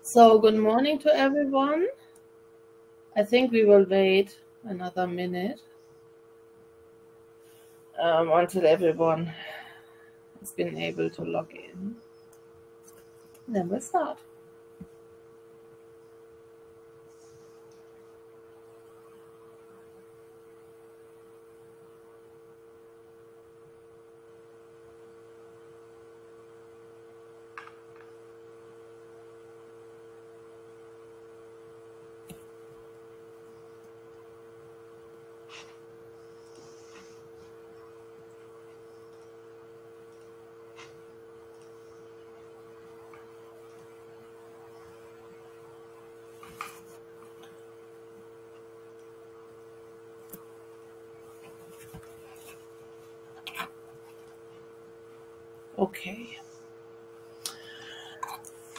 So good morning to everyone. I think we will wait another minute until everyone has been able to log in. Then we'll start.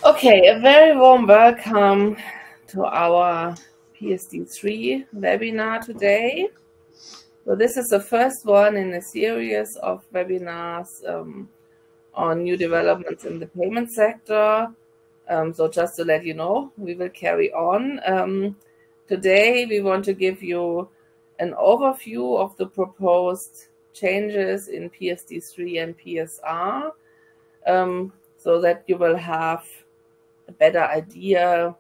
Okay, a very warm welcome to our PSD3 webinar today. So this is the first one in a series of webinars on new developments in the payment sector. So just to let you know, we will carry on. Today we want to give you an overview of the proposed changes in PSD3 and PSR, so that you will have a better idea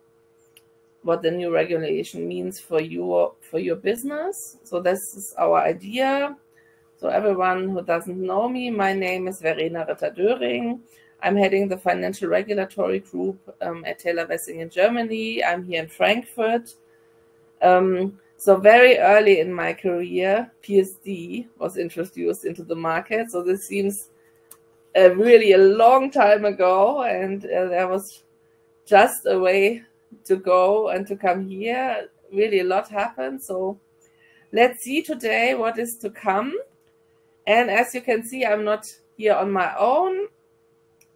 what the new regulation means for your business. So this is our idea. So everyone who doesn't know me, my name is Verena Ritter-Döring. I'm heading the financial regulatory group at Taylor Wessing in Germany. I'm here in Frankfurt. So very early in my career, PSD was introduced into the market. So this seems really a long time ago, and there was just a way to go and to come here. Really a lot happened. So let's see today what is to come. And as you can see, I'm not here on my own.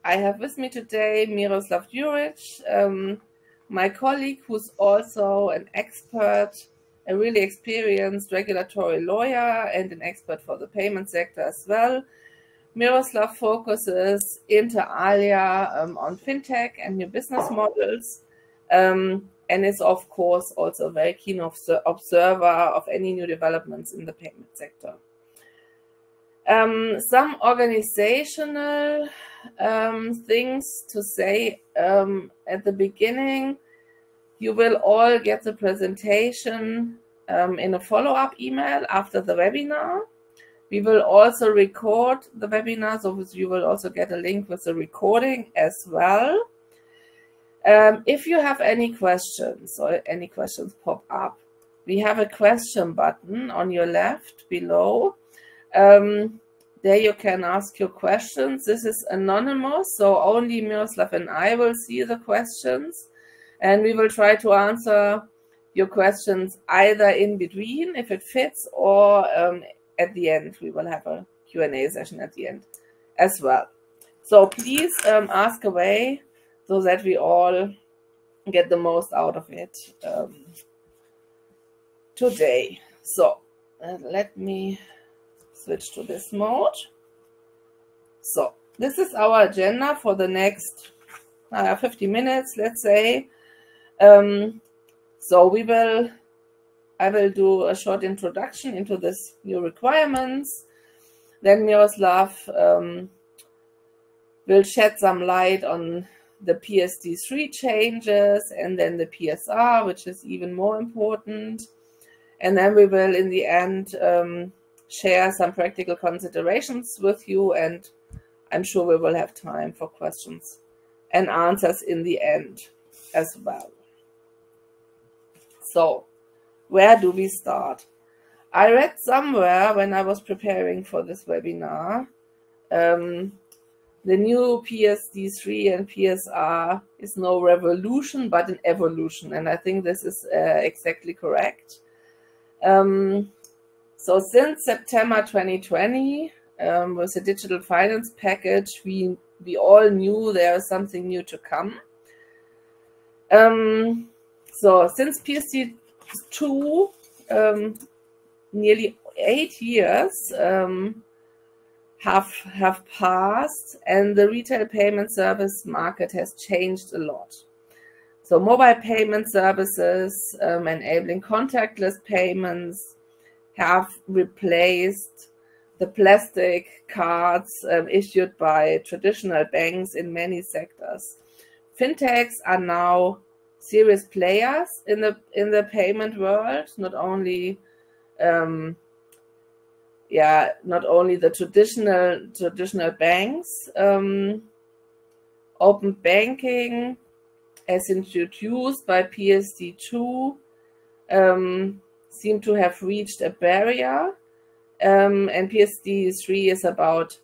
I have with me today Miroslav Ðuric, my colleague who's also an expert, a really experienced regulatory lawyer and an expert for the payment sector as well. Miroslav focuses inter alia on fintech and new business models, and is of course also a very keen observer of any new developments in the payment sector. Some organizational things to say at the beginning. You will all get the presentation in a follow-up email after the webinar. We will also record the webinar, so you will also get a link with the recording as well. If you have any questions or any questions pop up, we have a question button on your left below. There you can ask your questions. This is anonymous, so only Miroslav and I will see the questions. And we will try to answer your questions either in between, if it fits, or at the end. We will have a Q&A session at the end as well. So please ask away so that we all get the most out of it today. So let me switch to this mode. So this is our agenda for the next 50 minutes, let's say. So I will do a short introduction into this new requirements. Then Miroslav will shed some light on the PSD3 changes and then the PSR, which is even more important. And then we will, in the end, share some practical considerations with you, and I'm sure we will have time for questions and answers in the end as well. So, where do we start? I read somewhere when I was preparing for this webinar, the new PSD3 and PSR is no revolution, but an evolution. And I think this is exactly correct. So since September 2020, with the digital finance package, we all knew there was something new to come. So since PSD2, nearly 8 years have passed, and the retail payment service market has changed a lot. So mobile payment services enabling contactless payments have replaced the plastic cards issued by traditional banks in many sectors. Fintechs are now serious players in the payment world, not only not only the traditional banks. Open banking, as introduced by PSD2, seem to have reached a barrier, and PSD3 is about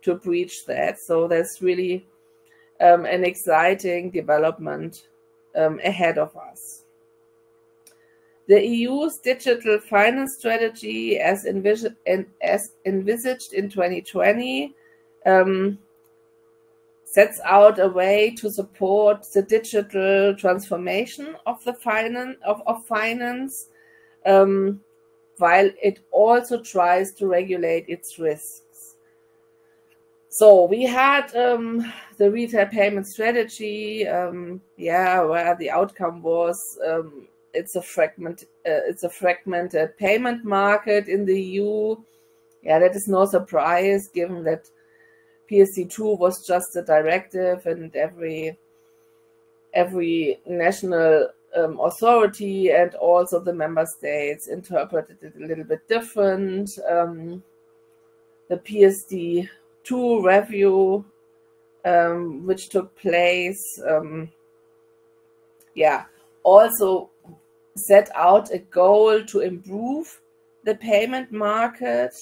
to breach that. So there's really an exciting development ahead of us. The EU's digital finance strategy, as envisaged in 2020, sets out a way to support the digital transformation of the finance, while it also tries to regulate its risks. So we had the retail payment strategy, where the outcome was it's a fragmented payment market in the EU. Yeah, that is no surprise given that PSD2 was just a directive, and every national authority and also the member states interpreted it a little bit different. The PSD2 review, which took place, also set out a goal to improve the payment market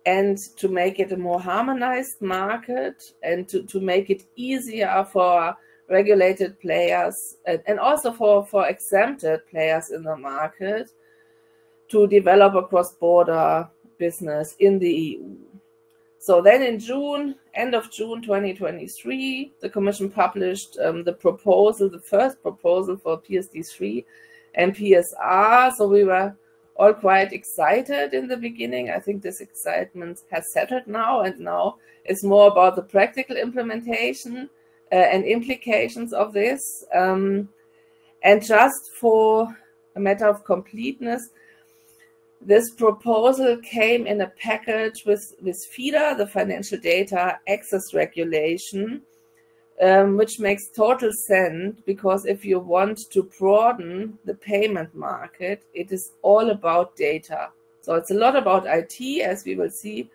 and to make it a more harmonized market, and to make it easier for regulated players and also for exempted players in the market to develop a cross-border business in the EU. So then in June, end of June 2023, the Commission published the first proposal for PSD3 and PSR. So we were all quite excited in the beginning. I think this excitement has settled now, and now it's more about the practical implementation and implications of this. And just for a matter of completeness, this proposal came in a package with FIDA, the Financial Data Access Regulation, which makes total sense, because if you want to broaden the payment market, it is all about data. So it's a lot about IT, as we will see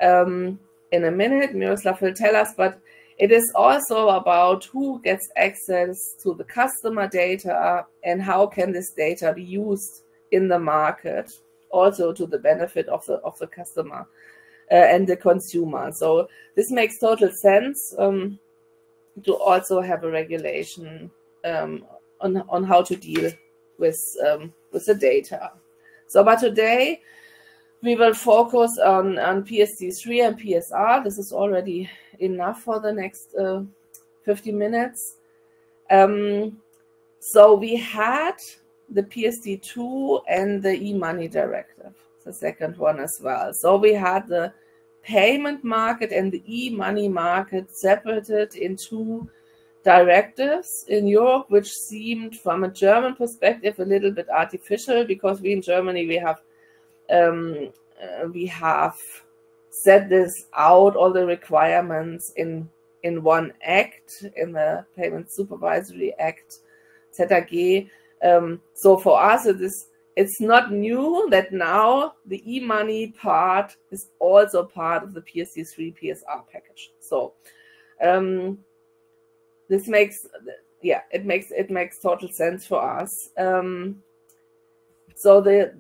in a minute. Miroslav will tell us, but it is also about who gets access to the customer data and how can this data be used in the market, also to the benefit of the customer and the consumer. So this makes total sense to also have a regulation on how to deal with the data. So, but today we will focus on PSD3 and PSR. This is already enough for the next 50 minutes. So we had the PSD2 and the e-money directive, the second one as well. So we had the payment market and the e-money market separated in two directives in Europe, which seemed from a German perspective a little bit artificial, because we in Germany we have set this out, all the requirements in one act, in the Payment Supervisory Act, ZAG. So for us it's not new that now the e-money part is also part of the PSD3 PSR package. So this makes it makes total sense for us. So the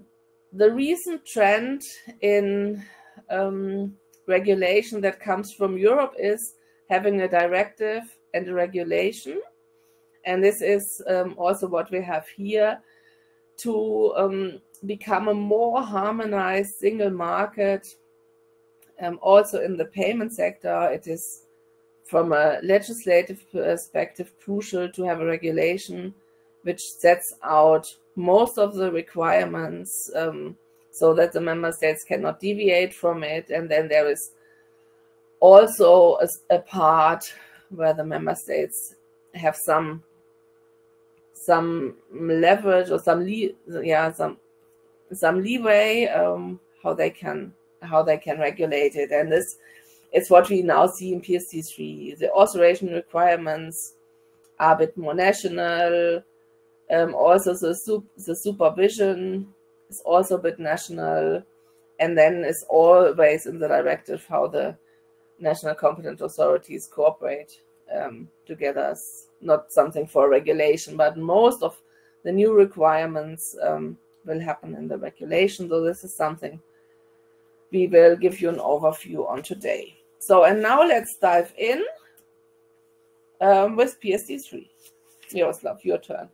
recent trend in regulation that comes from Europe is having a directive and a regulation, and this is also what we have here, to become a more harmonized single market. Also in the payment sector, it is from a legislative perspective crucial to have a regulation which sets out most of the requirements so that the member states cannot deviate from it. And then there is also a part where the member states have some some leverage or some leeway how they can regulate it. And this is what we now see in PSD3. The authorization requirements are a bit more national. Also the supervision is also a bit national, and then it's always in the directive how the national competent authorities cooperate together. It's not something for regulation, but most of the new requirements will happen in the regulation. So this is something we will give you an overview on today. So, and now let's dive in with PSD3. Miroslav, your turn.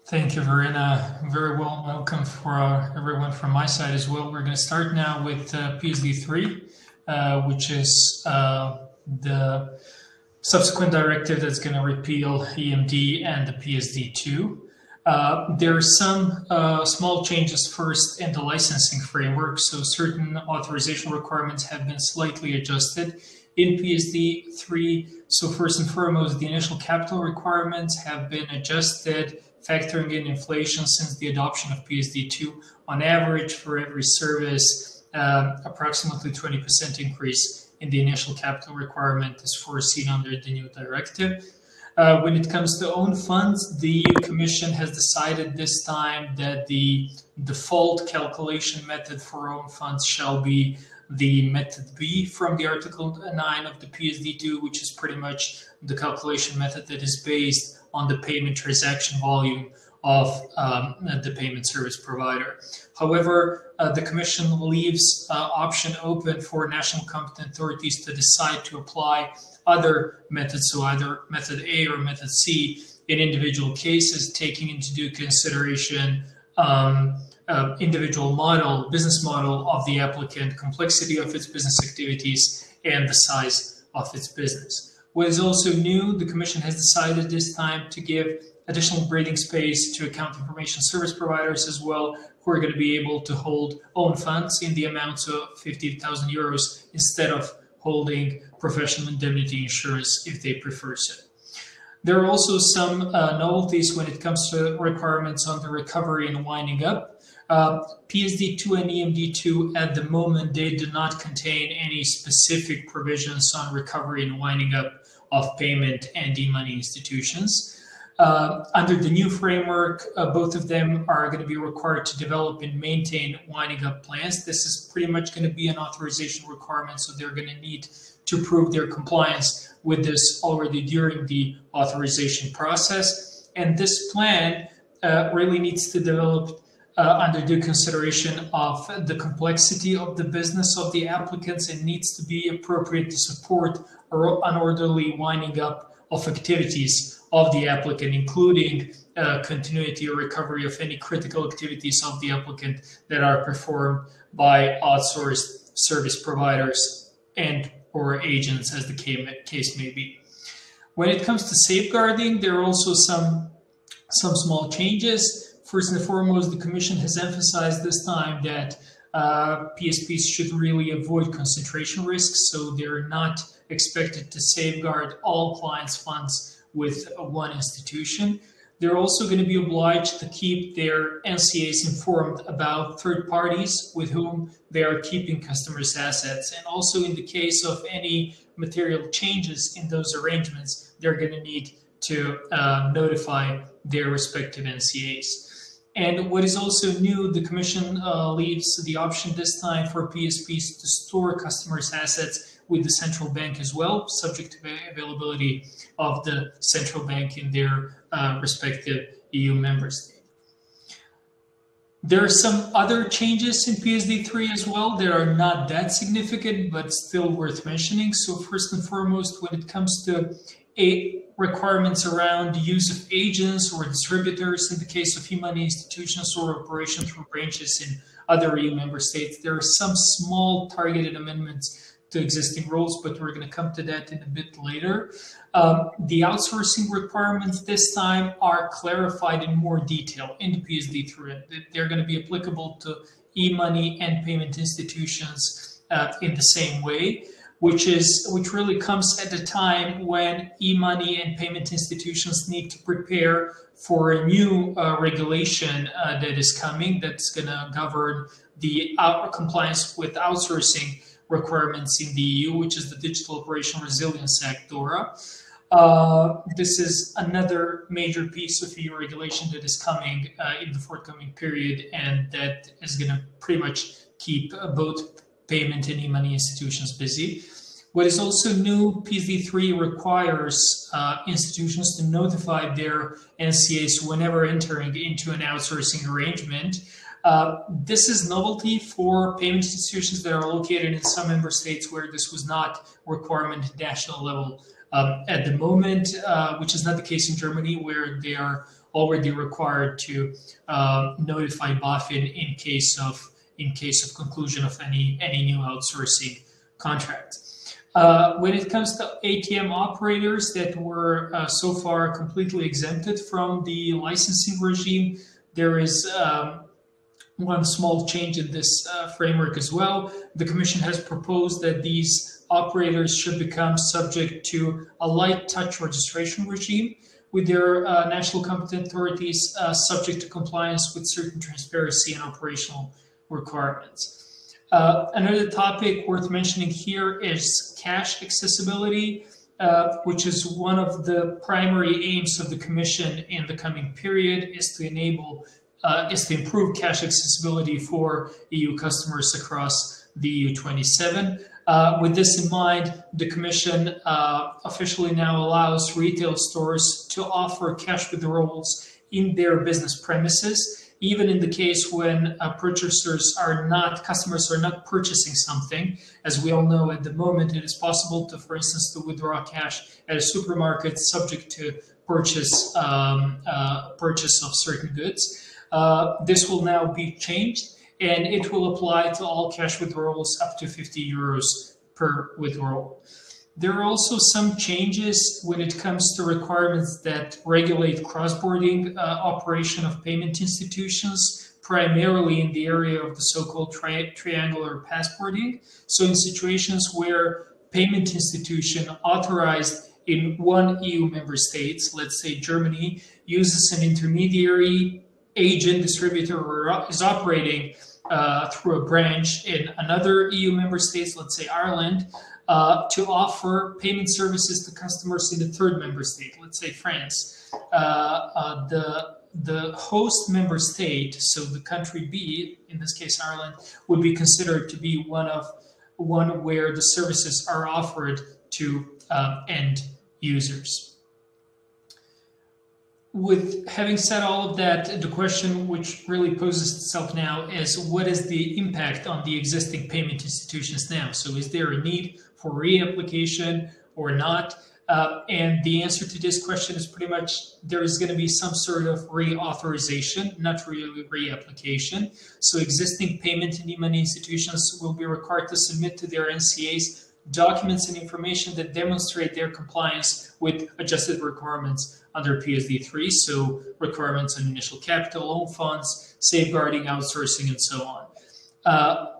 Thank you, Verena. Very well welcome for everyone from my side as well. We're going to start now with PSD3, which is the subsequent directive that's going to repeal EMD and the PSD2. There are some small changes first in the licensing framework. So certain authorization requirements have been slightly adjusted in PSD3. So first and foremost, the initial capital requirements have been adjusted, factoring in inflation since the adoption of PSD2. On average, for every service, approximately 20% increase in the initial capital requirement is foreseen under the new directive. When it comes to own funds, the EU Commission has decided this time that the default calculation method for own funds shall be the method B from the Article 9 of the PSD2, which is pretty much the calculation method that is based on the payment transaction volume of the payment service provider. However, the Commission leaves option open for national competent authorities to decide to apply other methods, so either method A or method C, in individual cases, taking into due consideration individual model, business model of the applicant, complexity of its business activities, and the size of its business. What is also new, the Commission has decided this time to give additional breathing space to account information service providers as well, who are going to be able to hold own funds in the amounts of 50,000 euros instead of holding professional indemnity insurance if they prefer so. There are also some novelties when it comes to requirements on the recovery and winding up. PSD2 and EMD2 at the moment, they do not contain any specific provisions on recovery and winding up of payment and e-money institutions. Under the new framework, both of them are going to be required to develop and maintain winding up plans. This is pretty much going to be an authorization requirement, so they're going to need to prove their compliance with this already during the authorization process. And this plan really needs to develop under due consideration of the complexity of the business of the applicants and needs to be appropriate to support an orderly winding up of activities of the applicant, including continuity or recovery of any critical activities of the applicant that are performed by outsourced service providers and or agents, as the case may be. When it comes to safeguarding, there are also some small changes. First and foremost, the Commission has emphasized this time that PSPs should really avoid concentration risks, so they're not expected to safeguard all clients' funds with one institution. They're also going to be obliged to keep their NCAs informed about third parties with whom they are keeping customers' assets. And also in the case of any material changes in those arrangements, they're going to need to notify their respective NCAs. And what is also new, the Commission leaves the option this time for PSPs to store customers' assets with the central bank as well, subject to availability of the central bank in their respective EU member state. There are some other changes in PSD3 as well that are not that significant, but still worth mentioning. So first and foremost, when it comes to requirements around the use of agents or distributors in the case of e-money institutions or operation through branches in other EU member states, there are some small targeted amendments to existing rules, but we're going to come to that in a bit later. The outsourcing requirements this time are clarified in more detail in the PSD3. They're going to be applicable to e-money and payment institutions in the same way. which really comes at a time when e-money and payment institutions need to prepare for a new regulation that is coming, that's going to govern the compliance with outsourcing requirements in the EU, which is the Digital Operation Resilience Act, DORA. This is another major piece of EU regulation that is coming in the forthcoming period, and that is going to pretty much keep both payment and e-money institutions busy. What is also new, PSD3 requires institutions to notify their NCAs whenever entering into an outsourcing arrangement. This is novelty for payment institutions that are located in some member states where this was not a requirement at national level at the moment, which is not the case in Germany, where they are already required to notify BaFin in case of conclusion of any new outsourcing contract. When it comes to ATM operators that were so far completely exempted from the licensing regime, there is one small change in this framework as well. The Commission has proposed that these operators should become subject to a light touch registration regime with their national competent authorities, subject to compliance with certain transparency and operational requirements. Another topic worth mentioning here is cash accessibility, which is one of the primary aims of the Commission in the coming period, is to improve cash accessibility for EU customers across the EU 27. With this in mind, the Commission officially now allows retail stores to offer cash withdrawals in their business premises, even in the case when customers are not purchasing something. As we all know, at the moment, it is possible to, for instance, to withdraw cash at a supermarket subject to purchase of certain goods. This will now be changed, and it will apply to all cash withdrawals up to 50 euros per withdrawal. There are also some changes when it comes to requirements that regulate cross-border operation of payment institutions, primarily in the area of the so-called triangular passporting. So in situations where payment institution authorized in one EU member state, let's say Germany, uses an intermediary, agent, distributor, or is operating through a branch in another EU member state, let's say Ireland, to offer payment services to customers in the third member state, let's say France. The host member state, so the country B, in this case Ireland, would be considered to be one where the services are offered to end users. With having said all of that, the question which really poses itself now is, what is the impact on the existing payment institutions now? So is there a need for reapplication or not? And the answer to this question is pretty much there is going to be some sort of reauthorization, not really reapplication. So existing payment and e-money institutions will be required to submit to their NCAs documents and information that demonstrate their compliance with adjusted requirements under PSD3, so requirements on initial capital, own funds, safeguarding, outsourcing, and so on.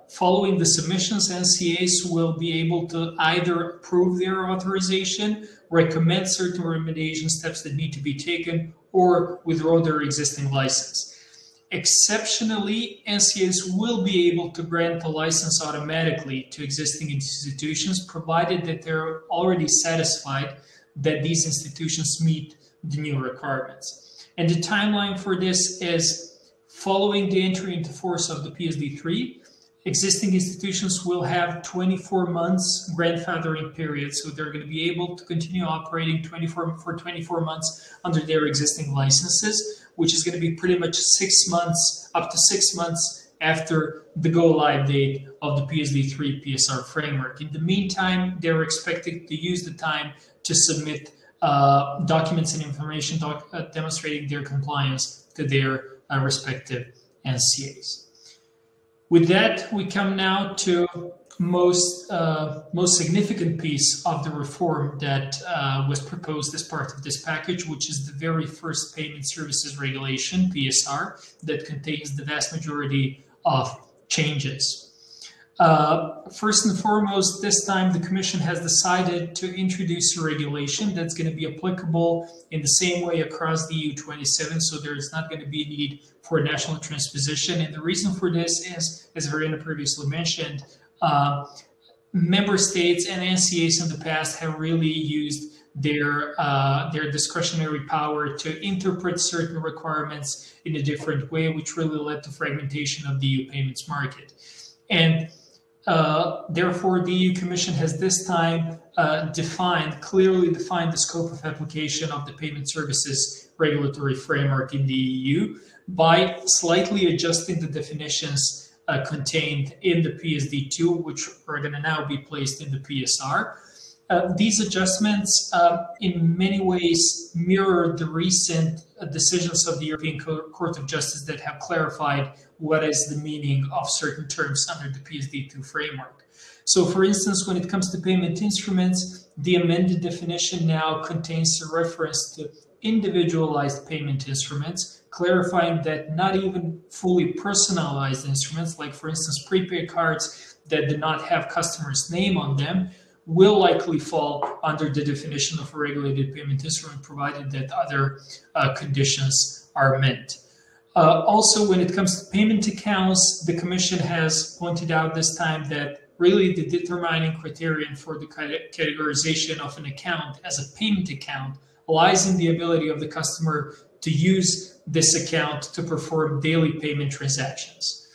Following the submissions, NCAs will be able to either approve their authorization, recommend certain remediation steps that need to be taken, or withdraw their existing license. Exceptionally, NCAs will be able to grant a license automatically to existing institutions, provided that they're already satisfied that these institutions meet the new requirements. And the timeline for this is following the entry into force of the PSD3. Existing institutions will have 24 months grandfathering period, so they're going to be able to continue operating for 24 months under their existing licenses, which is going to be pretty much 6 months, up to 6 months after the go-live date of the PSD3 PSR framework. In the meantime, they're expected to use the time to submit documents and information demonstrating their compliance to their respective NCAs. With that, we come now to most significant piece of the reform that was proposed as part of this package, which is the very first Payment Services Regulation, PSR, that contains the vast majority of changes. First and foremost, this time the Commission has decided to introduce a regulation that's going to be applicable in the same way across the EU 27, so there is not going to be a need for national transposition. And the reason for this is, as Verena previously mentioned, member states and NCAs in the past have really used their discretionary power to interpret certain requirements in a different way, which really led to fragmentation of the EU payments market. And therefore, the EU Commission has this time clearly defined the scope of application of the payment services regulatory framework in the EU by slightly adjusting the definitions contained in the PSD2, which are going to now be placed in the PSR. These adjustments in many ways mirror the recent decisions of the European Court of Justice that have clarified what is the meaning of certain terms under the PSD2 framework. So for instance, when it comes to payment instruments, the amended definition now contains a reference to individualized payment instruments, clarifying that not even fully personalized instruments, like for instance, prepaid cards that do not have customer's name on them, will likely fall under the definition of a regulated payment instrument, provided that other conditions are met. Also, when it comes to payment accounts, the Commission has pointed out this time that really the determining criterion for the categorization of an account as a payment account lies in the ability of the customer to use this account to perform daily payment transactions.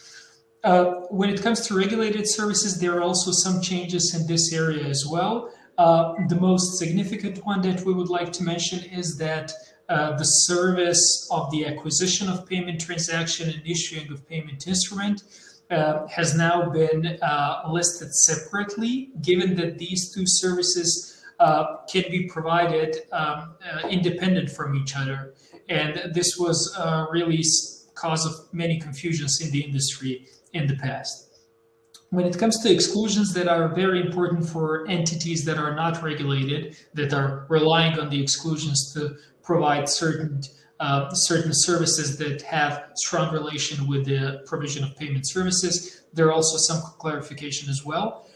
When it comes to regulated services, there are also some changes in this area as well. The most significant one that we would like to mention is that the service of the acquisition of payment transaction and issuing of payment instrument has now been listed separately, given that these two services can be provided independent from each other. And this was really cause of many confusions in the industry in the past. When it comes to exclusions that are very important for entities that are not regulated, that are relying on the exclusions to provide certain services that have strong relation with the provision of payment services, there are also some clarification as well.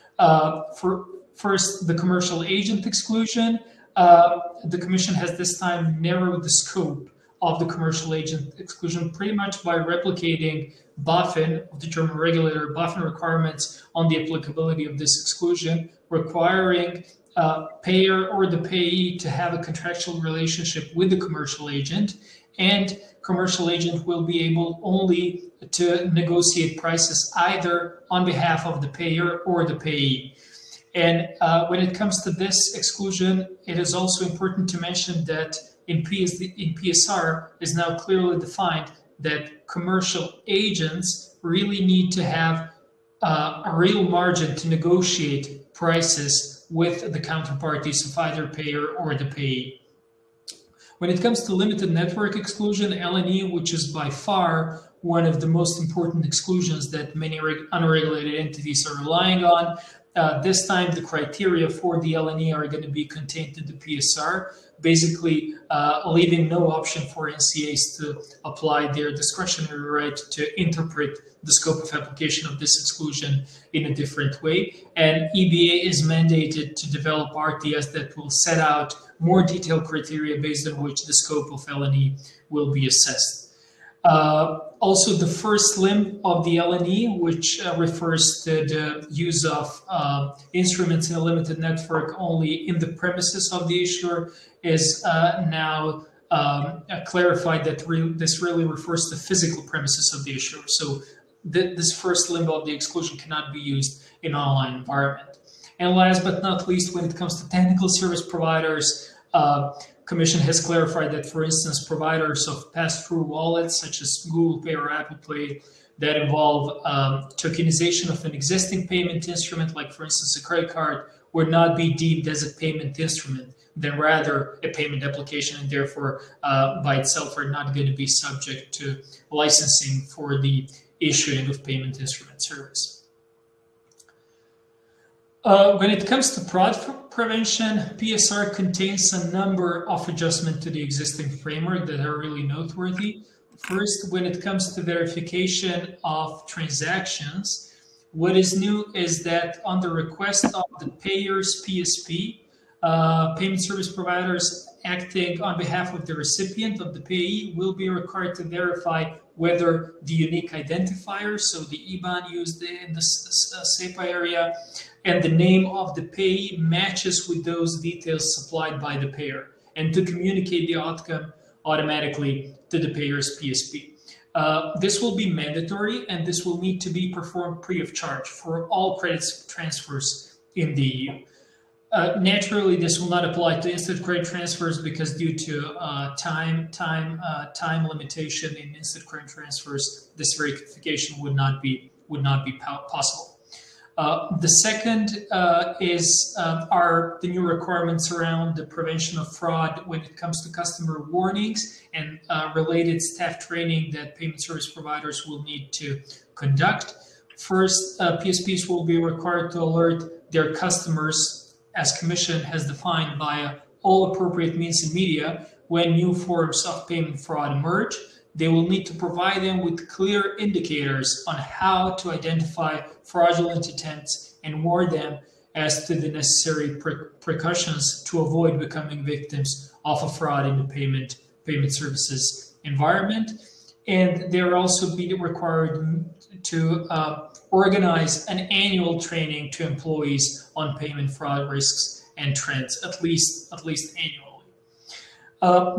For first, the commercial agent exclusion, the Commission has this time narrowed the scope of the commercial agent exclusion pretty much by replicating BaFin, the German regulator, BaFin requirements on the applicability of this exclusion, requiring payer or the payee to have a contractual relationship with the commercial agent, and commercial agent will be able only to negotiate prices either on behalf of the payer or the payee. And when it comes to this exclusion, it is also important to mention that in PSR is now clearly defined that commercial agents really need to have a real margin to negotiate prices with the counterparties of either payer or the payee. When it comes to limited network exclusion, LNE, which is by far one of the most important exclusions that many unregulated entities are relying on, this time the criteria for the LNE are going to be contained in the PSR, basically leaving no option for NCAs to apply their discretionary right to interpret the scope of application of this exclusion in a different way. And EBA is mandated to develop RTS that will set out more detailed criteria based on which the scope of LNE will be assessed. Also, the first limb of the LNE, which refers to the use of instruments in a limited network only in the premises of the issuer, is now clarified that this really refers to physical premises of the issuer. So this first limb of the exclusion cannot be used in an online environment. And last but not least, when it comes to technical service providers, Commission has clarified that, for instance, providers of pass-through wallets such as Google Pay or Apple Pay that involve tokenization of an existing payment instrument, like for instance a credit card, would not be deemed as a payment instrument, then rather a payment application, and therefore by itself are not going to be subject to licensing for the issuing of payment instrument service. When it comes to fraud prevention, PSR contains a number of adjustments to the existing framework that are really noteworthy. First, when it comes to verification of transactions, What is new is that on the request of the payer's PSP, payment service providers acting on behalf of the recipient of the payee will be required to verify whether the unique identifier, so the IBAN used in the SEPA area, and the name of the payee matches with those details supplied by the payer, and to communicate the outcome automatically to the payer's PSP. This will be mandatory, and this will need to be performed free of charge for all credit transfers in the EU. Naturally, this will not apply to instant credit transfers because due to time limitation in instant credit transfers, this verification would not be possible. The second are the new requirements around the prevention of fraud when it comes to customer warnings and related staff training that payment service providers will need to conduct. First, PSPs will be required to alert their customers, as Commission has defined, via all appropriate means and media when new forms of payment fraud emerge. They will need to provide them with clear indicators on how to identify fraudulent attempts and warn them as to the necessary precautions to avoid becoming victims of a fraud in the payment services environment. And they'll also be required to organize an annual training to employees on payment fraud risks and trends, at least annually.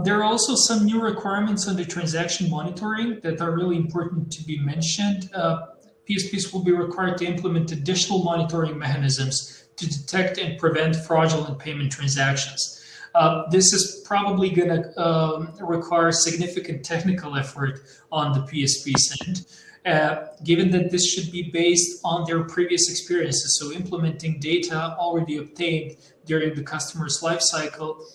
There are also some new requirements on the transaction monitoring that are really important to be mentioned. PSPs will be required to implement additional monitoring mechanisms to detect and prevent fraudulent payment transactions. This is probably going to require significant technical effort on the PSP's end, given that this should be based on their previous experiences, so implementing data already obtained during the customer's life cycle.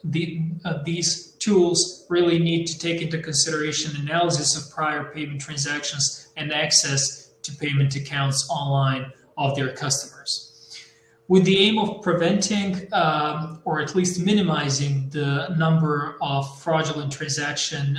These tools really need to take into consideration analysis of prior payment transactions and access to payment accounts online of their customers. With the aim of preventing or at least minimizing the number of fraudulent transactions,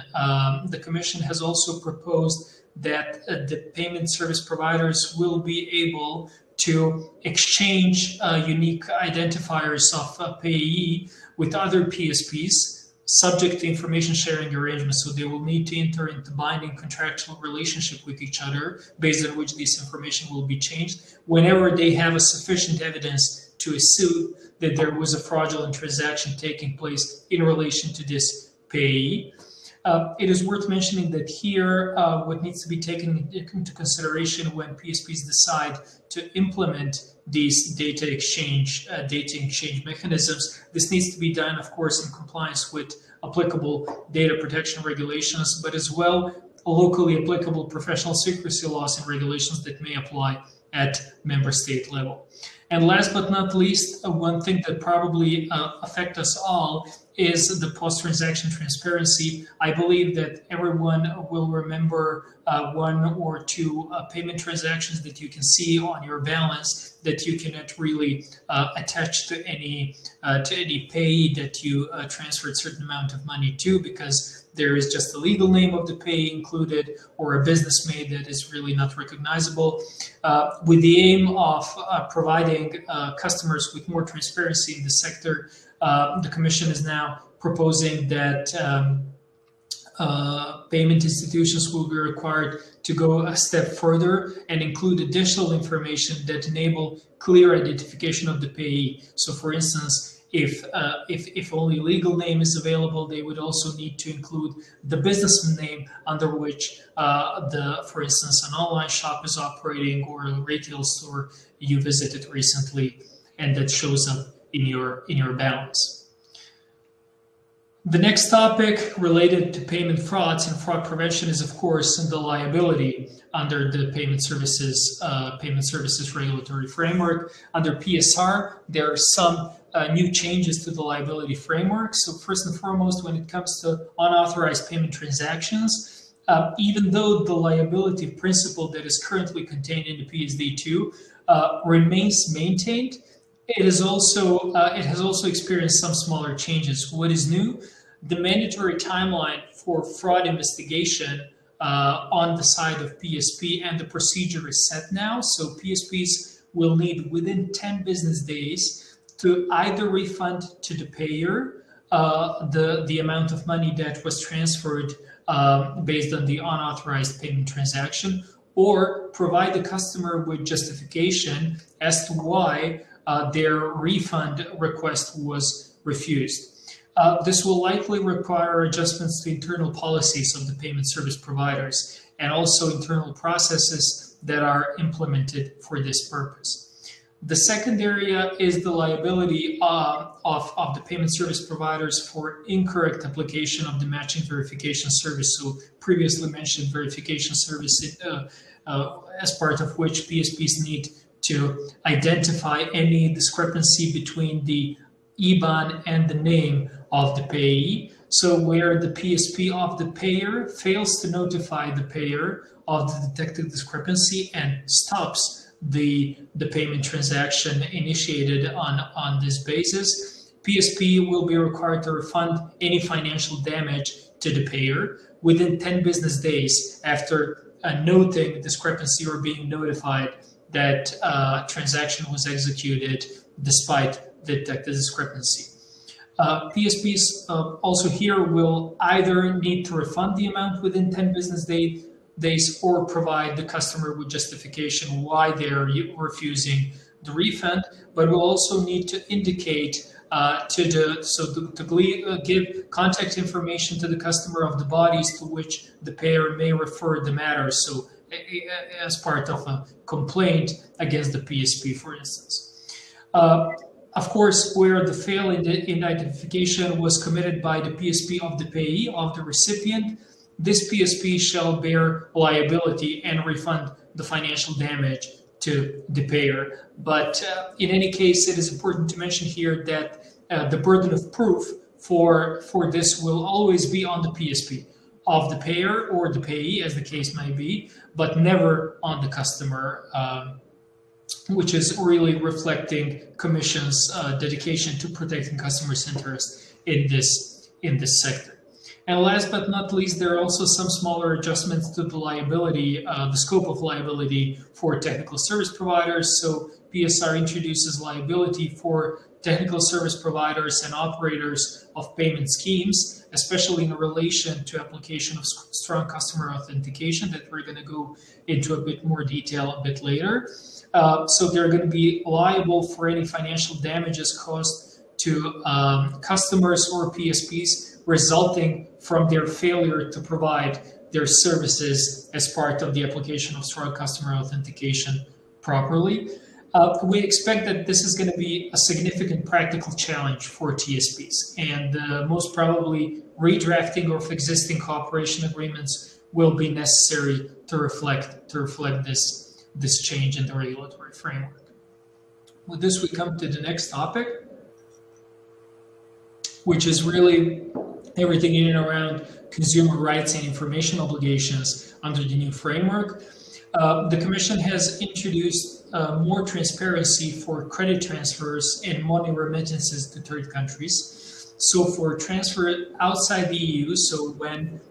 the Commission has also proposed that the payment service providers will be able to exchange unique identifiers of a payee with other PSPs, subject to information sharing arrangements. So they will need to enter into binding contractual relationship with each other, based on which this information will be changed whenever they have a sufficient evidence to assume that there was a fraudulent transaction taking place in relation to this payee. It is worth mentioning that here, what needs to be taken into consideration when PSPs decide to implement these data exchange mechanisms, this needs to be done, of course, in compliance with applicable data protection regulations, but as well locally applicable professional secrecy laws and regulations that may apply at member state level. And last but not least, one thing that probably affects us all is the post-transaction transparency. I believe that everyone will remember one or two payment transactions that you can see on your balance that you cannot really attach to any payee that you transferred a certain amount of money to, because there is just the legal name of the payee included or a business name that is really not recognizable. With the aim of providing customers with more transparency in the sector, the Commission is now proposing that payment institutions will be required to go a step further and include additional information that enable clear identification of the payee. So, for instance, if only legal name is available, they would also need to include the business name under which, for instance, an online shop is operating or a retail store you visited recently, and that shows up in your balance. The next topic related to payment frauds and fraud prevention is, of course, the liability under the payment services regulatory framework. Under PSR, there are some new changes to the liability framework. So first and foremost, when it comes to unauthorized payment transactions, even though the liability principle that is currently contained in the PSD2 remains maintained, it has also experienced some smaller changes. What is new? The mandatory timeline for fraud investigation on the side of PSP, and the procedure is set now. So PSPs will need within 10 business days to either refund to the payer the amount of money that was transferred based on the unauthorized payment transaction, or provide the customer with justification as to why their refund request was refused. This will likely require adjustments to internal policies of the payment service providers and also internal processes that are implemented for this purpose. The second area is the liability of the payment service providers for incorrect application of the matching verification service. So previously mentioned verification service as part of which PSPs need to identify any discrepancy between the IBAN and the name of the payee. So where the PSP of the payer fails to notify the payer of the detected discrepancy and stops the payment transaction initiated on this basis, PSP will be required to refund any financial damage to the payer within 10 business days after noting discrepancy or being notified that transaction was executed despite the detected discrepancy. PSPs also here will either need to refund the amount within 10 business days or provide the customer with justification why they're refusing the refund, but will also need to indicate to give contact information to the customer of the bodies to which the payer may refer the matter. So as part of a complaint against the PSP, for instance. Of course, where the fail in the identification was committed by the PSP of the payee, of the recipient, this PSP shall bear liability and refund the financial damage to the payer. But in any case, it is important to mention here that the burden of proof for this will always be on the PSP of the payer or the payee, as the case may be, but never on the customer, which is really reflecting Commission's dedication to protecting customers' interests in this sector. And last but not least, there are also some smaller adjustments to the liability, the scope of liability for technical service providers. So PSR introduces liability for technical service providers and operators of payment schemes, especially in relation to application of strong customer authentication that we're going to go into a bit more detail a bit later. So they're going to be liable for any financial damages caused to customers or PSPs resulting from their failure to provide their services as part of the application of strong customer authentication properly. We expect that this is going to be a significant practical challenge for TSPs, and most probably redrafting of existing cooperation agreements will be necessary to reflect this change in the regulatory framework. With this, we come to the next topic, which is really everything in and around consumer rights and information obligations under the new framework. The Commission has introduced more transparency for credit transfers and money remittances to third countries. So for transfer outside the EU, so when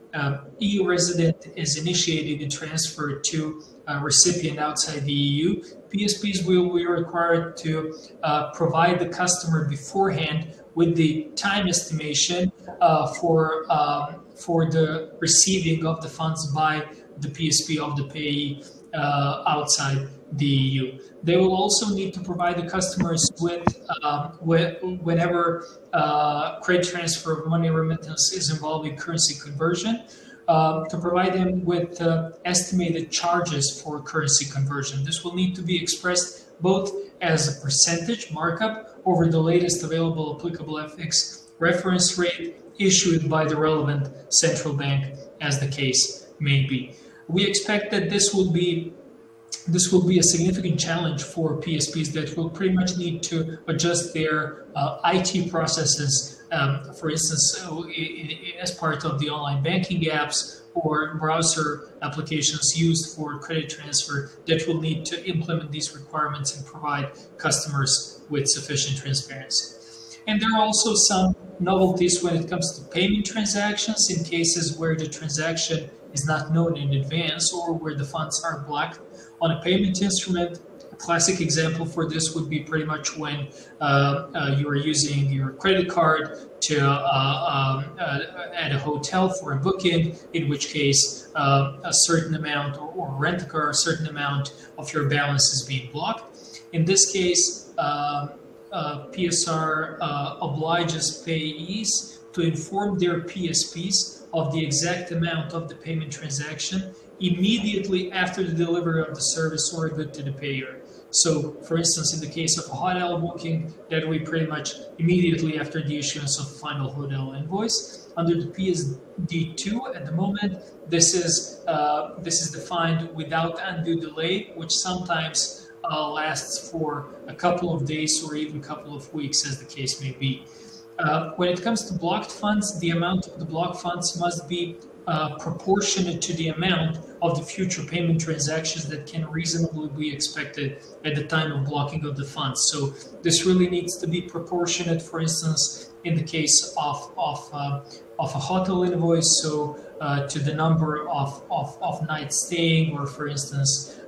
EU resident is initiating a transfer to a recipient outside the EU, PSPs will be required to provide the customer beforehand with the time estimation for the receiving of the funds by the PSP of the payee outside the EU. They will also need to provide the customers with whenever credit transfer of money remittance is involving currency conversion, to provide them with estimated charges for currency conversion. This will need to be expressed both as a percentage markup over the latest available applicable FX reference rate issued by the relevant central bank, as the case may be. We expect that this will be a significant challenge for PSPs that will pretty much need to adjust their IT processes, for instance, as part of the online banking apps or browser applications used for credit transfer, that will need to implement these requirements and provide customers with sufficient transparency. And there are also some novelties when it comes to payment transactions in cases where the transaction is not known in advance or where the funds are blocked on a payment instrument. A classic example for this would be pretty much when you are using your credit card to at a hotel for a booking, in which case a certain amount or rent a car, a certain amount of your balance is being blocked. In this case, PSR obliges payees to inform their PSPs of the exact amount of the payment transaction immediately after the delivery of the service or good to the payer. So, for instance, in the case of a hotel booking, that will be pretty much immediately after the issuance of the final hotel invoice. Under the PSD2, at the moment, this is defined without undue delay, which sometimes lasts for a couple of days or even a couple of weeks, as the case may be. When it comes to blocked funds, the amount of the blocked funds must be proportionate to the amount of the future payment transactions that can reasonably be expected at the time of blocking of the funds. So this really needs to be proportionate. For instance, in the case of a hotel invoice, so to the number of nights staying, or for instance,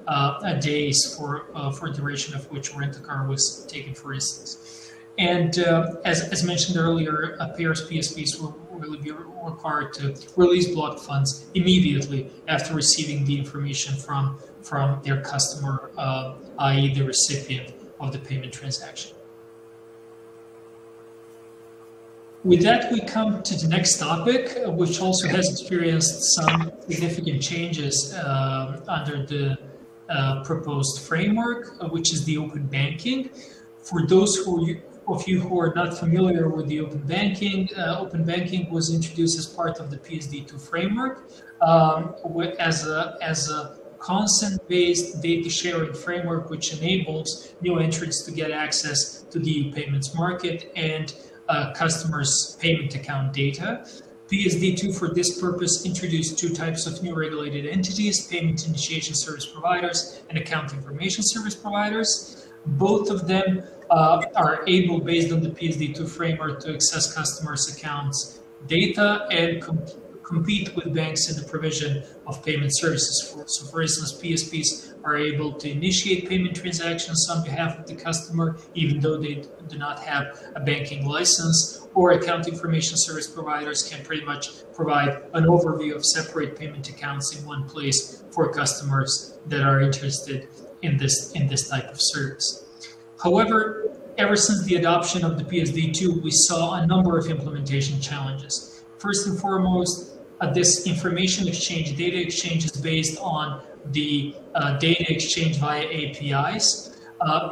days for duration of which rent-a-car was taken, for instance. And as mentioned earlier, payers' PSPs will really be required to release blocked funds immediately after receiving the information from their customer, i.e. the recipient of the payment transaction. With that, we come to the next topic, which also has experienced some significant changes under the proposed framework, which is the open banking. For those of you who are not familiar with the open banking was introduced as part of the PSD2 framework as a consent-based data sharing framework, which enables new entrants to get access to the EU payments market and customers' payment account data. PSD2, for this purpose, introduced two types of new regulated entities: payment initiation service providers and account information service providers. Both of them are able, based on the PSD2 framework, to access customers' accounts data and compete with banks in the provision of payment services. So, for instance, PSPs are able to initiate payment transactions on behalf of the customer, even though they do not have a banking license, or account information service providers can pretty much provide an overview of separate payment accounts in one place for customers that are interested in this type of service. However, ever since the adoption of the PSD2, we saw a number of implementation challenges. First and foremost, this information exchange, data exchange, is based on the data exchange via APIs.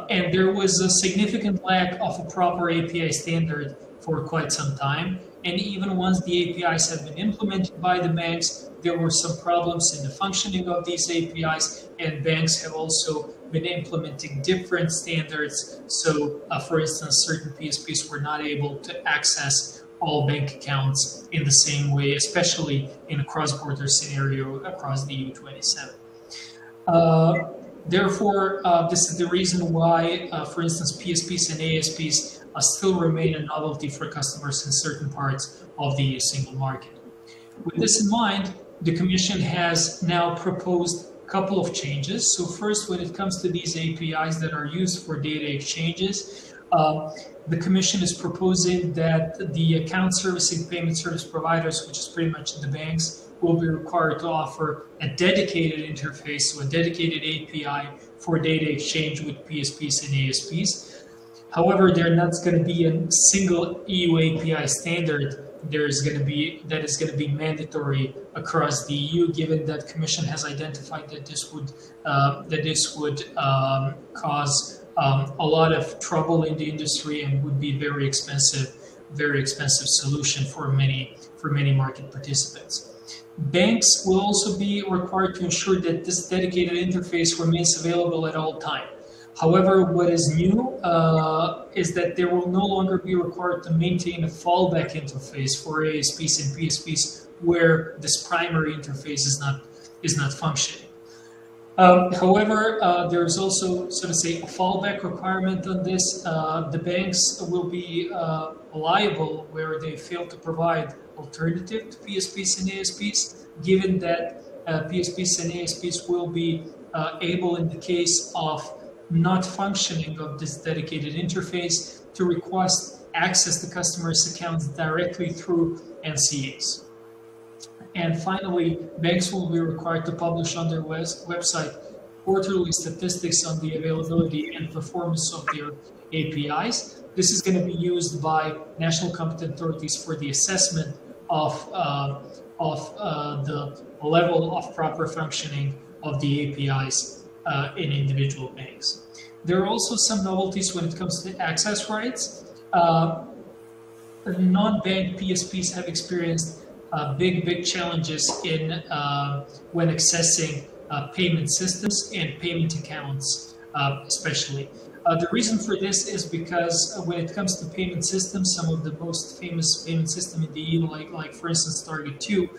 And there was a significant lack of a proper API standard for quite some time. And even once the APIs have been implemented by the banks, there were some problems in the functioning of these APIs, and banks have also been implementing different standards. So, for instance, certain PSPs were not able to access all bank accounts in the same way, especially in a cross-border scenario across the EU27. Therefore, this is the reason why, for instance, PSPs and ASPs still remain a novelty for customers in certain parts of the single market. With this in mind, the Commission has now proposed a couple of changes. So first, when it comes to these APIs that are used for data exchanges, the Commission is proposing that the account servicing payment service providers, which is pretty much the banks, will be required to offer a dedicated interface, so a dedicated API for data exchange with PSPs and ASPs. However, there not going to be a single EU API standard that is going to be mandatory across the EU, given that Commission has identified that this would cause a lot of trouble in the industry and would be very expensive solution for many market participants. Banks will also be required to ensure that this dedicated interface remains available at all times. However, what is new is that they will no longer be required to maintain a fallback interface for ASPs and PSPs where this primary interface is not functioning. However, there is also, so to say, a fallback requirement on this. The banks will be liable where they fail to provide alternative to PSPs and ASPs, given that PSPs and ASPs will be able, in the case of not functioning of this dedicated interface, to request access to customers' accounts directly through NCAs. And finally, banks will be required to publish on their website quarterly statistics on the availability and performance of their APIs. This is going to be used by national competent authorities for the assessment of the level of proper functioning of the APIs in individual banks. There are also some novelties when it comes to access rights. Non-bank PSPs have experienced big challenges in when accessing payment systems and payment accounts, especially. The reason for this is because when it comes to payment systems, some of the most famous payment system in the EU, like for instance Target 2,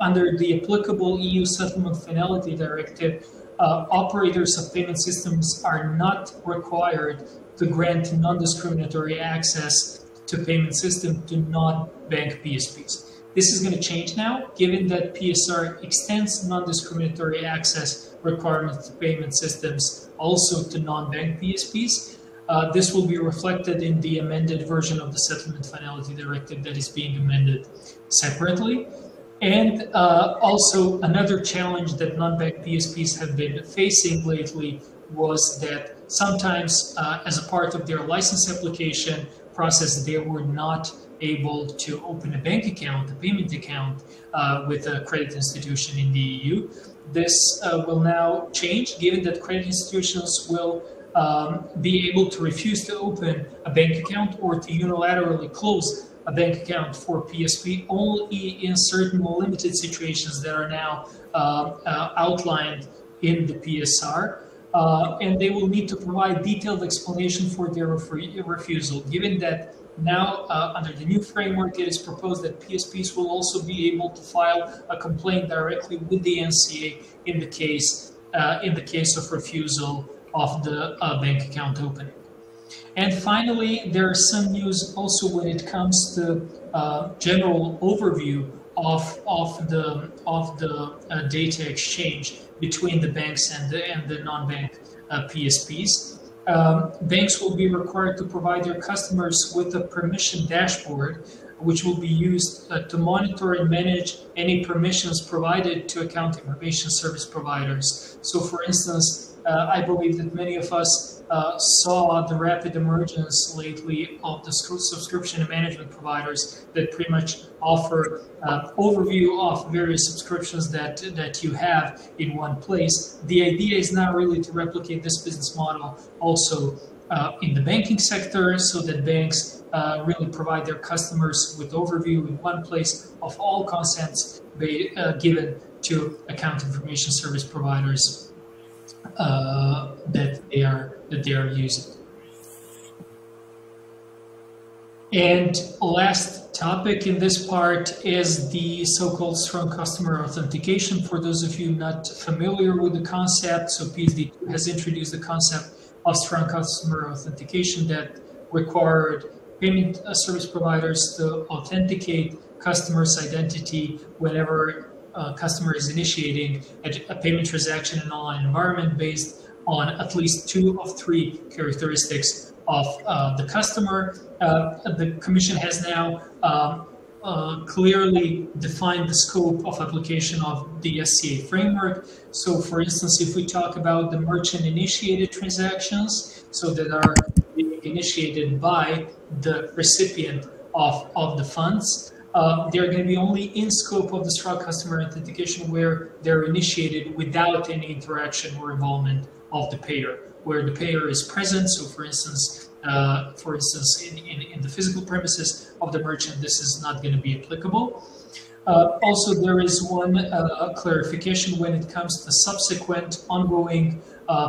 under the applicable EU Settlement Finality Directive, operators of payment systems are not required to grant non-discriminatory access to payment system to non-bank PSPs. This is going to change now, given that PSR extends non-discriminatory access requirements to payment systems also to non-bank PSPs. This will be reflected in the amended version of the Settlement Finality Directive that is being amended separately. And also another challenge that non-bank PSPs have been facing lately was that sometimes as a part of their license application process, they were not able to open a bank account, a payment account with a credit institution in the EU. This will now change, given that credit institutions will be able to refuse to open a bank account or to unilaterally close a bank account for PSP only in certain limited situations that are now outlined in the PSR. And they will need to provide detailed explanation for their refusal, given that now, under the new framework, it is proposed that PSPs will also be able to file a complaint directly with the NCA in the case of refusal of the bank account opening. And finally, there is some news also when it comes to general overview of the data exchange between the banks and the non-bank PSPs. Banks will be required to provide their customers with a permission dashboard, which will be used to monitor and manage any permissions provided to account information service providers. So, for instance, I believe that many of us saw the rapid emergence lately of the subscription and management providers that pretty much offer overview of various subscriptions that you have in one place. The idea is now really to replicate this business model also in the banking sector, so that banks really provide their customers with overview in one place of all consents given to account information service providers that they are using. And last topic in this part is the so-called strong customer authentication. For those of you not familiar with the concept, so PSD3 has introduced the concept of strong customer authentication that required payment service providers to authenticate customers' identity whenever a customer is initiating a payment transaction in an online environment based on at least 2 of 3 characteristics of the customer. The Commission has now clearly defined the scope of application of the SCA framework. So, for instance, if we talk about the merchant-initiated transactions, so that are being initiated by the recipient of the funds, they're going to be only in scope of the strong customer authentication where they're initiated without any interaction or involvement of the payer, where the payer is present. So, for instance, in the physical premises of the merchant, this is not going to be applicable. Also, there is one clarification when it comes to subsequent ongoing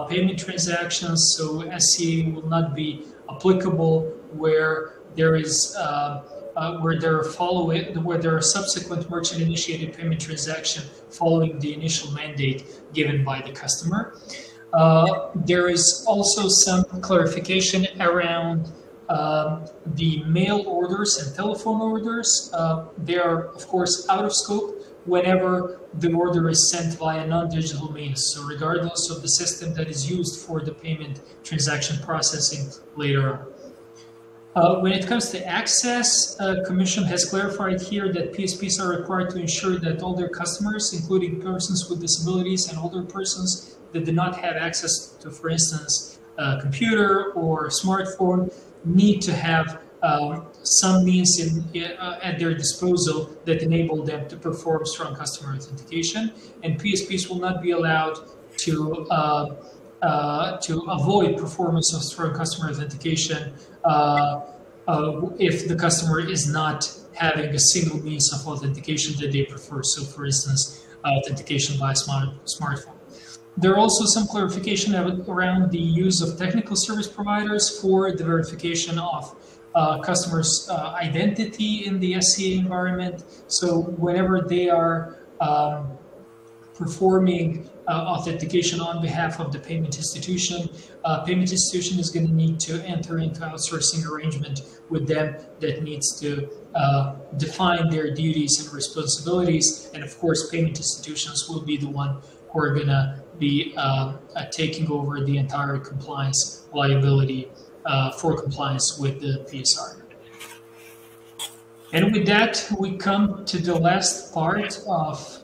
payment transactions. So, SCA will not be applicable where there is where there are subsequent merchant-initiated payment transaction following the initial mandate given by the customer. There is also some clarification around the mail orders and telephone orders, they are, of course, out of scope whenever the order is sent via non-digital means, so regardless of the system that is used for the payment transaction processing later on. When it comes to access, Commission has clarified here that PSPs are required to ensure that all their customers, including persons with disabilities and older persons that do not have access to, for instance, a computer or smartphone, need to have some means at their disposal that enable them to perform strong customer authentication, and PSPs will not be allowed to avoid performance of strong customer authentication if the customer is not having a single means of authentication that they prefer. So, for instance, authentication via smartphone. There are also some clarification around the use of technical service providers for the verification of customers' identity in the SCA environment. So whenever they are performing authentication on behalf of the payment institution is going to need to enter into outsourcing arrangement with them that needs to define their duties and responsibilities. And of course, payment institutions will be the one who are going to be taking over the entire compliance liability for compliance with the PSR. And with that, we come to the last part of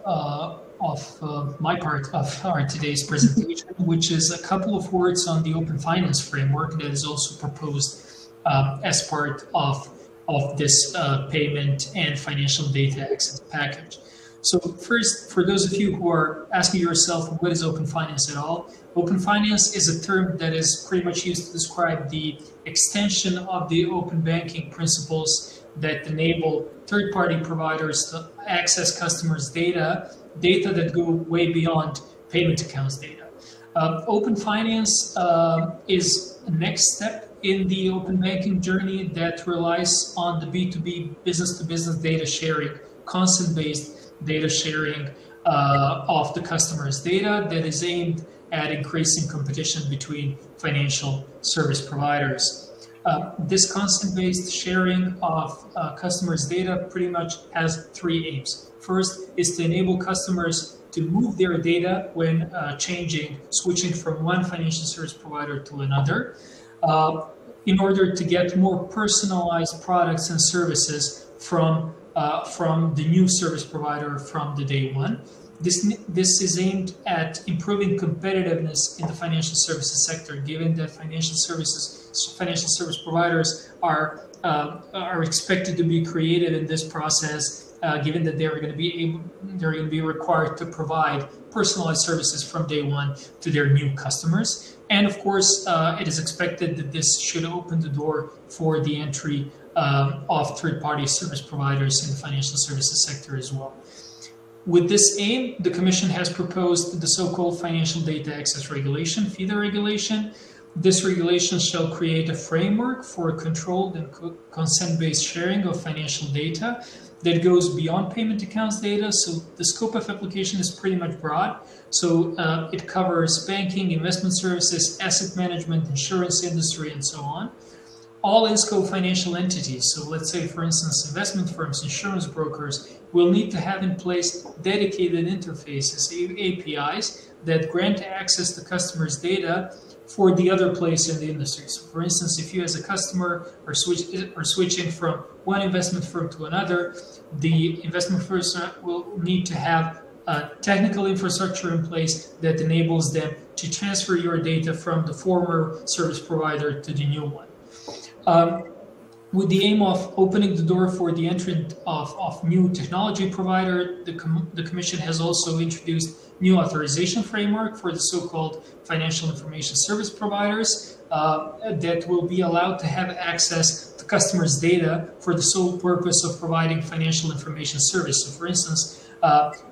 my part of our today's presentation, which is a couple of words on the open finance framework that is also proposed as part of this payment and financial data access package. So first, for those of you who are asking yourself, what is open finance at all? Open finance is a term that is pretty much used to describe the extension of the open banking principles that enable third-party providers to access customers' data that go way beyond payment accounts data. Open finance is the next step in the open banking journey that relies on the B2B, business-to-business data sharing, consent-based data sharing of the customer's data that is aimed at increasing competition between financial service providers. This consent-based sharing of customers' data pretty much has three aims. First is to enable customers to move their data when switching from one financial service provider to another, in order to get more personalized products and services from the new service provider from the day one. This is aimed at improving competitiveness in the financial services sector, given that financial service providers are expected to be creative in this process, given that they're going to be required to provide personalized services from day one to their new customers. And of course, it is expected that this should open the door for the entry of third-party service providers in the financial services sector as well. With this aim, the Commission has proposed the so-called Financial Data Access Regulation, FIDA regulation. This regulation shall create a framework for controlled and consent-based sharing of financial data that goes beyond payment accounts data. So the scope of application is pretty much broad. So it covers banking, investment services, asset management, insurance industry, and so on. All in-scope financial entities, so let's say, for instance, investment firms, insurance brokers, will need to have in place dedicated interfaces, APIs, that grant access to customers' data for the other place in the industry. So, for instance, if you as a customer are switching from one investment firm to another, the investment firms will need to have a technical infrastructure in place that enables them to transfer your data from the former service provider to the new one. With the aim of opening the door for the entrant of new technology provider, the Commission has also introduced new authorization framework for the so-called financial information service providers that will be allowed to have access to customers' data for the sole purpose of providing financial information service. So, for instance,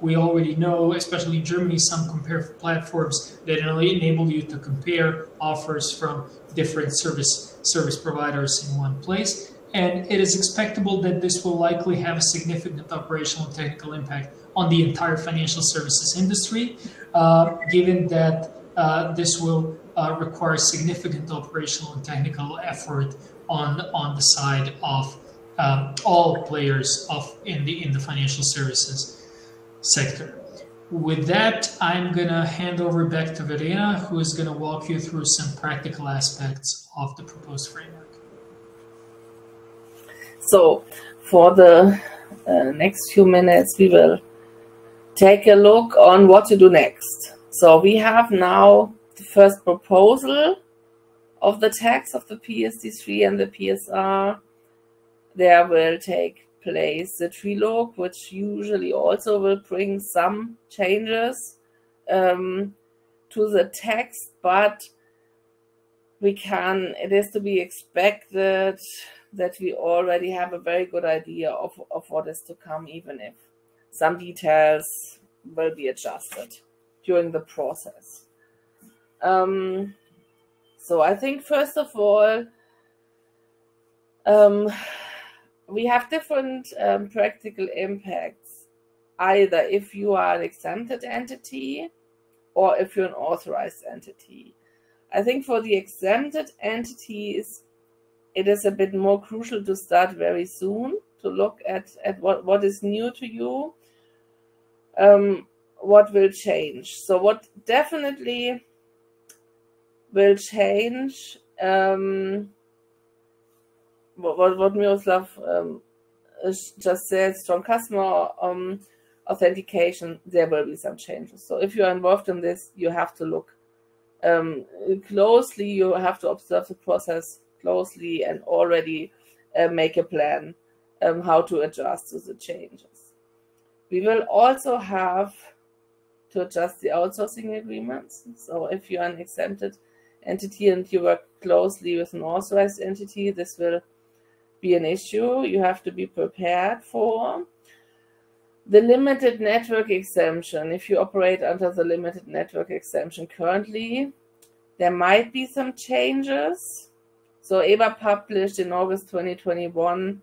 we already know, especially in Germany, some compare platforms that enable you to compare offers from different service providers in one place. And it is expectable that this will likely have a significant operational and technical impact on the entire financial services industry, given that this will require significant operational and technical effort on the side of all players in the financial services sector. With that, I'm going to hand over back to Verena, who is going to walk you through some practical aspects of the proposed framework. So for the next few minutes, we will take a look on what to do next. So we have now the first proposal of the text of the PSD3 and the PSR. There will take place the trilogue, which usually also will bring some changes to the text, but it is to be expected that we already have a very good idea of what is to come, even if some details will be adjusted during the process. So I think, first of all, we have different practical impacts, either if you are an exempted entity or if you're an authorized entity. I think for the exempted entities, it is a bit more crucial to start very soon, to look at what is new to you, what will change. So what definitely will change, what Miroslav just said, strong customer authentication, there will be some changes. So if you are involved in this, you have to look closely, you have to observe the process closely and already make a plan how to adjust to the changes. We will also have to adjust the outsourcing agreements. So if you are an exempted entity and you work closely with an authorized entity, this will be an issue you have to be prepared for. The limited network exemption, if you operate under the limited network exemption currently, there might be some changes. So EBA published in August 2021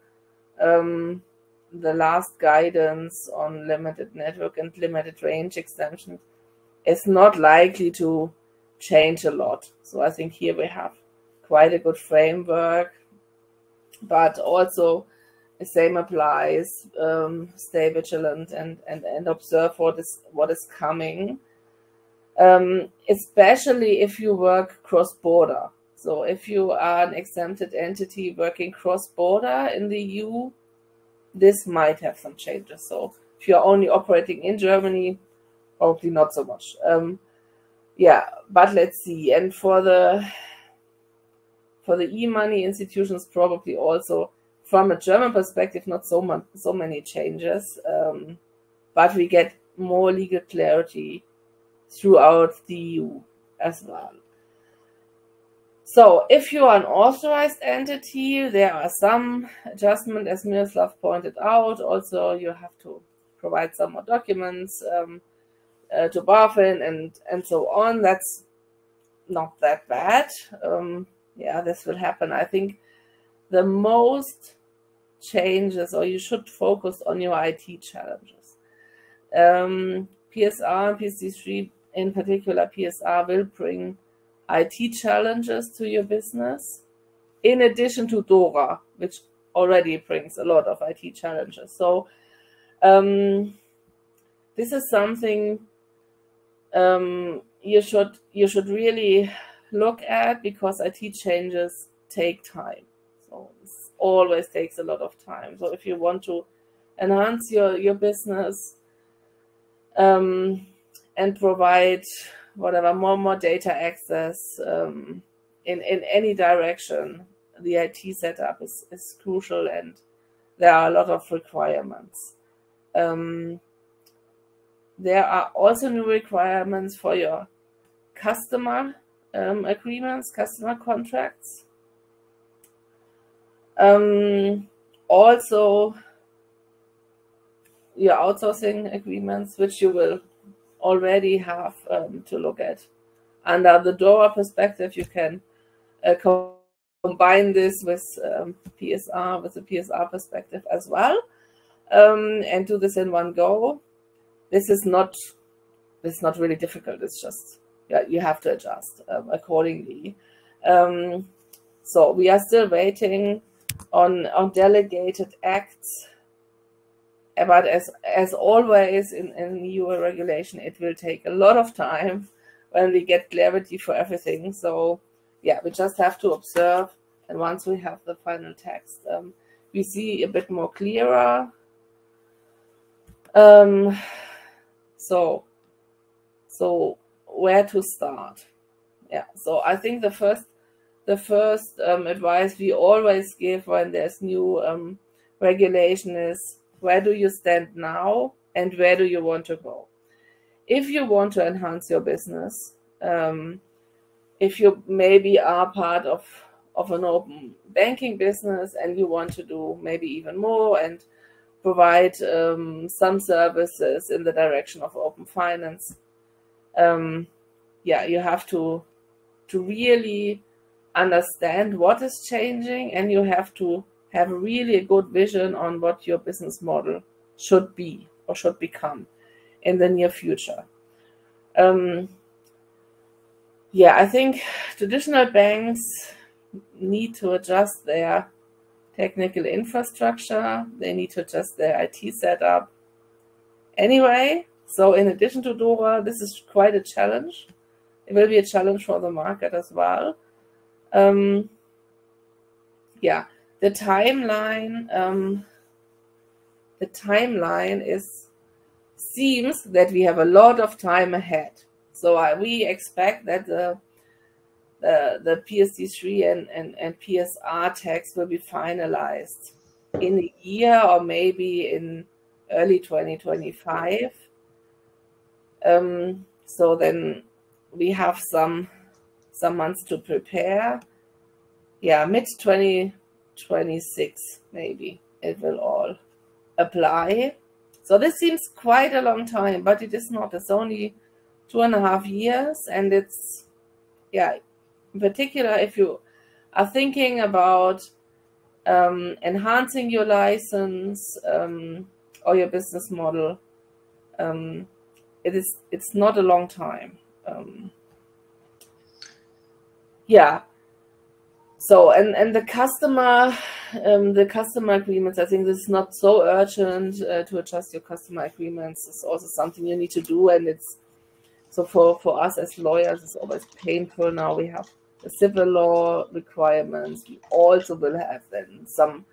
the last guidance on limited network and limited range exemption. Is not likely to change a lot. So I think here we have quite a good framework, but also the same applies. Stay vigilant and observe what is coming, especially if you work cross-border. So if you are an exempted entity working cross-border in the EU, this might have some changes. So if you're only operating in Germany, probably not so much. Yeah, but let's see. And for the e-money institutions, probably also from a German perspective, not so many changes, but we get more legal clarity throughout the EU as well. So if you are an authorized entity, there are some adjustments, as Miroslav pointed out. Also, you have to provide some more documents to BaFin and so on. That's not that bad. Yeah, this will happen. I think the most changes, or you should focus on your IT challenges. PSR and PSD3, in particular PSR, will bring IT challenges to your business, in addition to DORA, which already brings a lot of IT challenges. So this is something you should really look at, because IT changes take time. So this always takes a lot of time. So if you want to enhance your business and provide whatever more data access in any direction, the IT setup is crucial, and there are a lot of requirements. There are also new requirements for your customer agreements, customer contracts. Also your outsourcing agreements, which you will already have to look at. Under the DORA perspective, you can combine this with PSR, with the PSR perspective as well, and do this in one go. This is not really difficult. It's just, yeah, you have to adjust accordingly. So we are still waiting on delegated acts. But as always in EU regulation, it will take a lot of time when we get clarity for everything. So yeah, we just have to observe. And once we have the final text, we see a bit more clearer. So where to start? Yeah, so I think the first advice we always give when there's new regulation is, where do you stand now and where do you want to go? If you want to enhance your business, if you maybe are part of an open banking business and you want to do maybe even more and provide some services in the direction of open finance, yeah, you have to really understand what is changing, and you have to have really a good vision on what your business model should be or should become in the near future. Yeah, I think traditional banks need to adjust their technical infrastructure. They need to adjust their IT setup. Anyway, so in addition to DORA, this is quite a challenge. It will be a challenge for the market as well. Yeah, the timeline seems that we have a lot of time ahead. So we expect that the PSD3 and PSR text will be finalized in a year or maybe in early 2025. So then we have some months to prepare. Yeah, mid-2026 maybe it will all apply. So this seems quite a long time, but it is not. It's only 2.5 years, and it's, yeah, in particular if you are thinking about enhancing your license or your business model, it's not a long time. Yeah. So and the customer agreements, I think this is not so urgent to adjust your customer agreements. It's also something you need to do, and it's so for us as lawyers, it's always painful. Now we have the civil law requirements. We also will have then some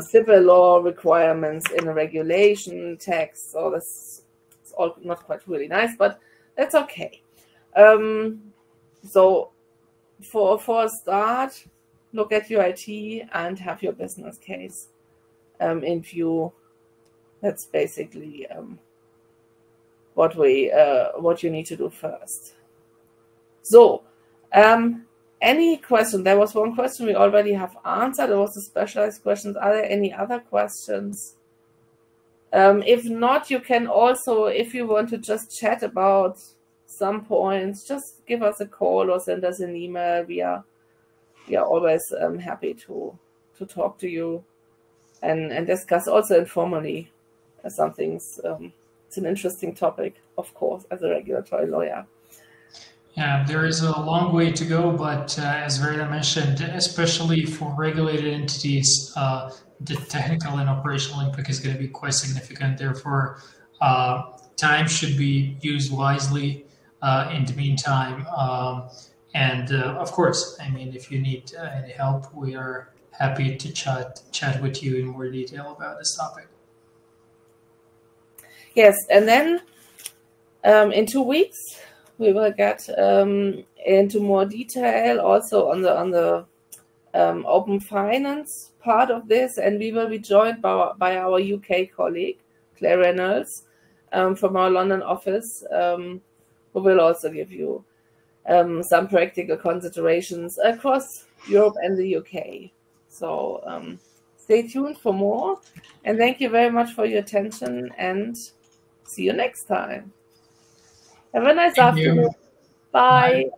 civil law requirements in a regulation text. So this is all not quite really nice, but that's okay. So for a start, look at your IT and have your business case in view. That's basically what you need to do first. So any question? There was one question we already have answered. There was the specialized questions. Are there any other questions? If not, you can also, if you want to just chat about some points, just give us a call or send us an email. We are always happy to talk to you and discuss also informally some things. It's an interesting topic, of course, as a regulatory lawyer. Yeah, there is a long way to go, but as Verena mentioned, especially for regulated entities, the technical and operational impact is going to be quite significant. Therefore, time should be used wisely in the meantime. And of course, I mean, if you need any help, we are happy to chat with you in more detail about this topic. Yes, and then in 2 weeks we will get into more detail also on the open finance part of this, and we will be joined by our UK colleague Claire Reynolds from our London office, who will also give you some practical considerations across Europe and the UK. So stay tuned for more, and thank you very much for your attention, and see you next time. Have a nice afternoon. Bye.